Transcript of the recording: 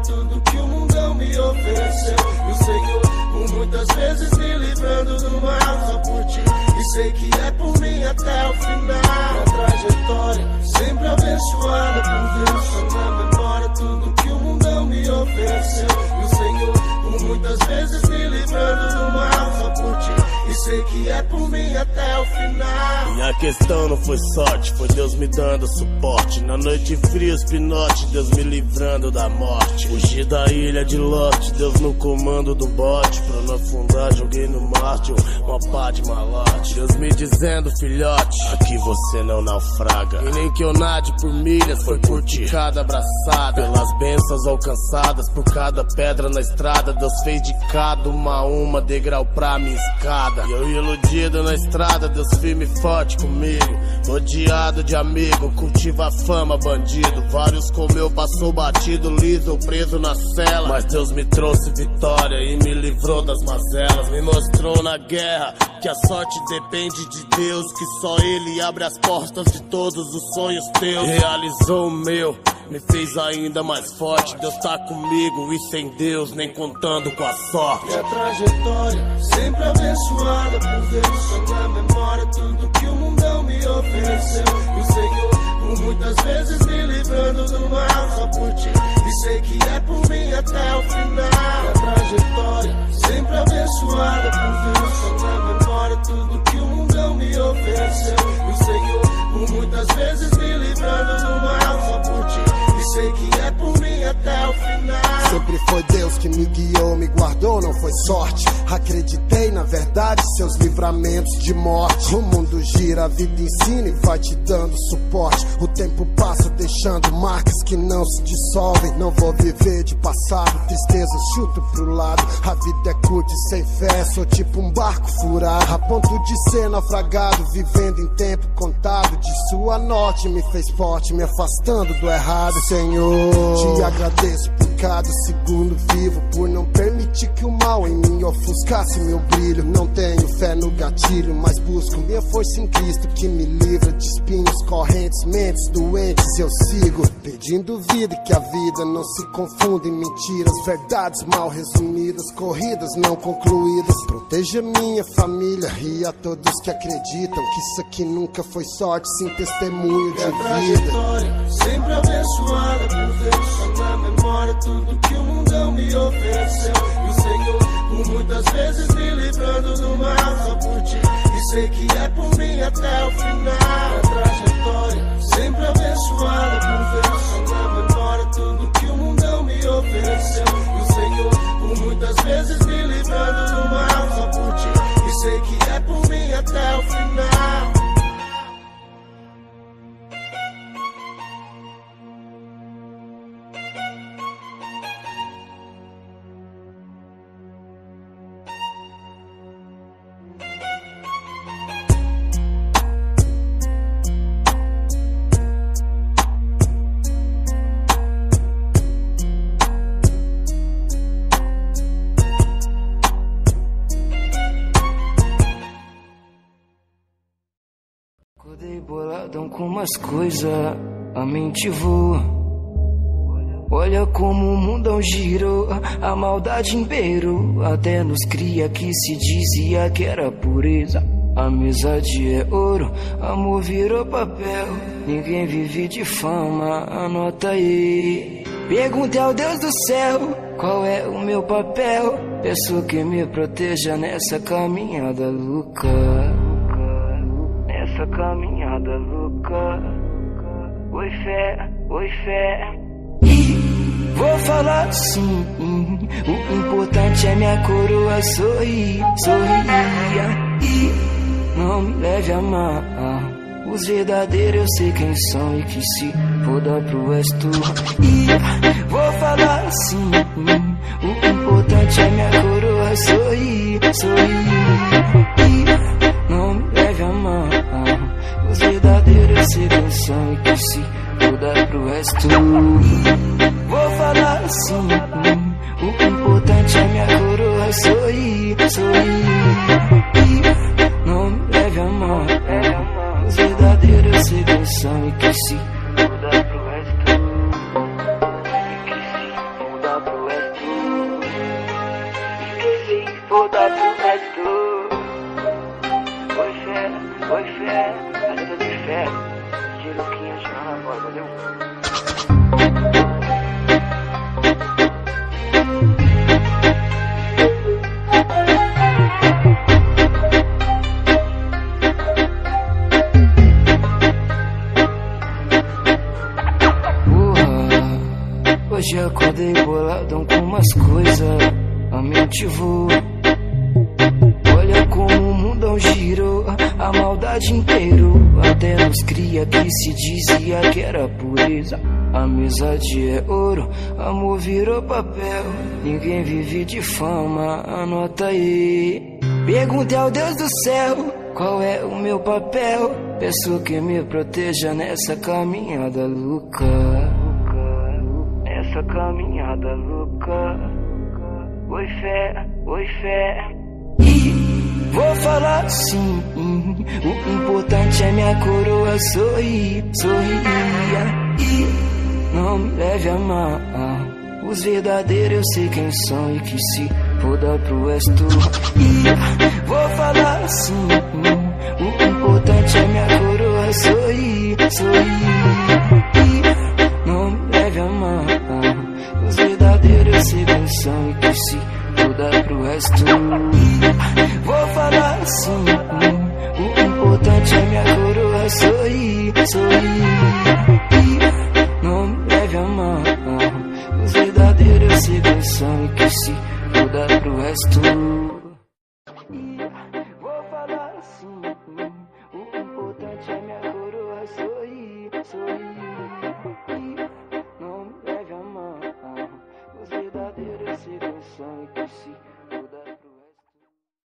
tudo que o mundão me ofereceu. E o Senhor, por muitas vezes me livrando do mal, só por ti. E sei que é por mim até o final. Minha trajetória sempre abençoada por Deus. Só na memória tudo que o mundão me ofereceu. E o Senhor, por muitas vezes me livrando do mal, só por ti. E sei que é por mim até o final. Minha questão não foi sorte, foi Deus me dando suporte. Na noite fria, os pinote, Deus me livrando da morte. Fugi da ilha de Lote, Deus no comando do bote. Pra não afundar, joguei no mártir uma pá de malote. Deus me dizendo, filhote, aqui você não naufraga. E nem que eu nade por milhas, foi por ti cada abraçada. Pelas bênçãos alcançadas, por cada pedra na estrada. Deus fez de cada uma degrau pra minha escada. E eu iludido na estrada, Deus firme e forte comigo. Rodeado de amigo, cultiva a fama, bandido. Vários comeu, passou batido, liso ou preso na cela. Mas Deus me trouxe vitória e me livrou das mazelas. Me mostrou na guerra que a sorte depende de Deus, que só Ele abre as portas de todos os sonhos teus. Realizou o meu, me fez ainda mais forte. Deus tá comigo e sem Deus nem contando com a sorte. Minha trajetória sempre abençoada por Deus. Só na memória tudo que o mundão me ofereceu. E o Senhor, por muitas vezes me livrando do mal, só por ti. E sei que é por mim até o final. Minha trajetória sempre abençoada por Deus. Só na memória tudo que o mundão me ofereceu. E o Senhor, por muitas vezes me livrando do mal, só por ti. E sei que é por mim até o final. Sempre foi Deus que me guiou, me guardou, não foi sorte. Acreditei na verdade, seus livramentos de morte. O mundo gira, a vida ensina e vai te dando suporte. O tempo passa deixando marcas que não se dissolvem. Não vou viver de passado, tristeza chuto pro lado. A vida é curta e sem fé, sou tipo um barco furado. A ponto de ser naufragado, vivendo em tempo contado. De sua norte me fez forte, me afastando do errado. Senhor, te agradeço por cada segundo vivo, por não permitir que o mal em mim ofuscasse meu brilho. Não tenho fé no gatilho, mas busco minha força em Cristo, que me livra de espinhos, correntes, mentes doentes. Eu sigo pedindo vida e que a vida não se confunda em mentiras, verdades mal resumidas, corridas não concluídas. Proteja minha família e a todos que acreditam que isso aqui nunca foi sorte, sim testemunho de vida. Sempre abençoada por Deus. Só na memória tudo que o mundão me ofereceu. E o Senhor, por muitas vezes me livrando do mal, só por ti. E sei que é por mim até o final. A trajetória sempre abençoada por Deus. Só na memória tudo que o mundão me ofereceu. E o Senhor, por muitas vezes me livrando do mal, só por ti. E sei que é por mim até o final. Acordei boladão com umas coisas, a mente voa. Olha como o mundão girou, a maldade imperou. Até nos cria que se dizia que era pureza. Amizade é ouro, amor virou papel. Ninguém vive de fama, anota aí. Perguntei ao Deus do céu, qual é o meu papel? Peço que me proteja nessa caminhada louca. Nessa caminhada louca. Oi fé. E vou falar assim, o importante é minha coroa sorrir. E não me leve a mal, os verdadeiros eu sei quem são e que se foda pro resto. E vou falar assim, o importante é minha coroa sorrir. E não me leve a mal, os verdadeiros eu sei quem são e que se foda pro resto. Vou falar assim, o importante é minha coroa sorrir. E não me leve a mal, os verdadeiros eu sei quem são e que se foda pro resto. E que se foda Hoje acordei boladão com umas coisas, a mente voa. Olha como o mundão girou, a maldade imperou. Até nos cria que se dizia que era pureza. Amizade é ouro, amor virou papel. Ninguém vive de fama, anota aí. Pergunte ao Deus do céu, qual é o meu papel? Peço que me proteja nessa caminhada louca. Nessa caminhada louca. Oi fé, oi fé. E vou falar sim, o importante é minha coroa sorrir, sorrir. E não me leve a mal, os verdadeiros eu sei quem são e que se foda pro resto. E vou falar sim, o importante é minha coroa sorrir, sorrir. E não me leve a mal, os verdadeiros eu sei quem são e que se foda pro resto. Vou falar assim, o importante é minha coroa sorrir, sorrir. Não me leve a mal, os verdadeiros se são e que se foda pro resto. Vou falar assim, o importante é minha coroa sorrir, sorrir. Não me leve a mal, os verdadeiros se são e que se